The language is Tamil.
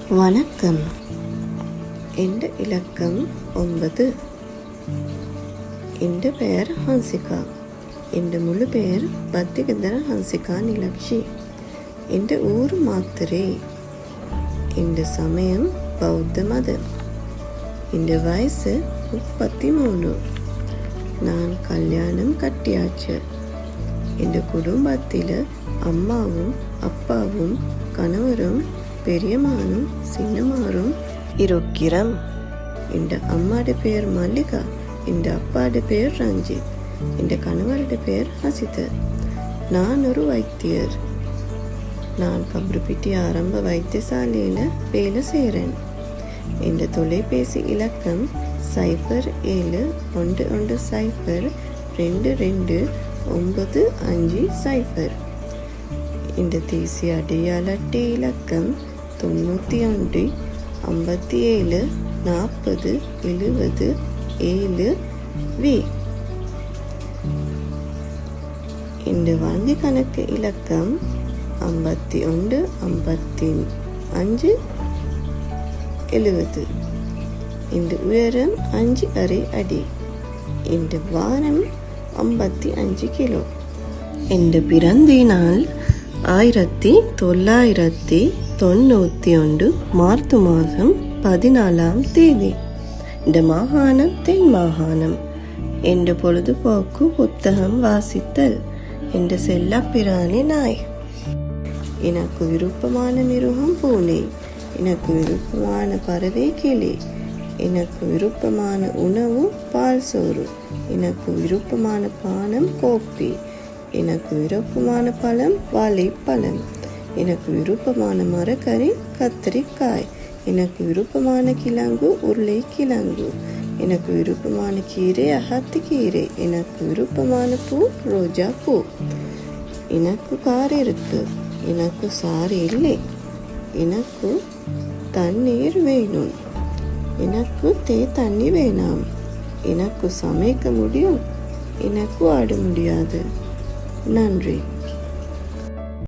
வணக்கம். என்ற இலக்கம் 9. என்ற பெயர் ஹன்சிகா. என்ற முழு பெயர் பத்திகந்தர ஹன்சிகா நிலக்ஷி. என்ற ஊர் மாத்திரை. என்ற சமயம் பௌத்த மதம். என்ற வயசு 33. நான் கல்யாணம் கட்டியாச்சு. என்ற குடும்பத்தில் அம்மாவும் அப்பாவும் கணவரும் பெரியம்மானும் சின்னமாரும் இருக்கிறோம். என்ற அம்மாட பேர் மல்லிகா. என்ற அப்பாட பேர் ரஞ்சித். என்ற கணவரோட பேர் ஹசித். நான் ஒரு வைத்தியர். நான் கப்ருப்பிட்டி ஆரம்ப வைத்தியசாலையில் வேலை செய்கிறேன். என்ற தொலைபேசி இலக்கம் 0710229500. இந்த தேசிய அடையாள அட்டை இலக்கம் 91 57 40 70 7V. இந்த வங்கி கணக்கு இலக்கம் 51 55 70. இந்த உயரம் 5.5 அடி. இந்த வாரம் 55 கிலோ. இந்த பிறந்த நாள் 1991 மார்ச் மாதம் 14ஆம் தேதி. இந்த மாகாணம் தென் மாகாணம். என்ற பொழுதுபோக்கு புத்தகம் வாசித்தல். என்ற செல்ல பிராணி நாய். எனக்கு விருப்பமான மிருகம் பூனை. எனக்கு விருப்பமான பறவை கிளி. எனக்கு விருப்பமான உணவு பால் சோறு. எனக்கு விருப்பமான பானம் கோப்பி. எனக்கு விருப்பமான பழம் வாழைப்பழம். எனக்கு விருப்பமான மரக்கறி கத்திரிக்காய். எனக்கு விருப்பமான கிழங்கு உருளைக்கிழங்கு. எனக்கு விருப்பமான கீரை அகத்திக்கீரை. எனக்கு விருப்பமான பூ ரோஜா பூ. எனக்கு கார் இருக்கு. எனக்கு சாரி இல்லை. எனக்கு தண்ணீர் வேணும். எனக்கு தண்ணி வேணாம். எனக்கு சமைக்க முடியும். எனக்கு ஆட முடியாது. நன்றி.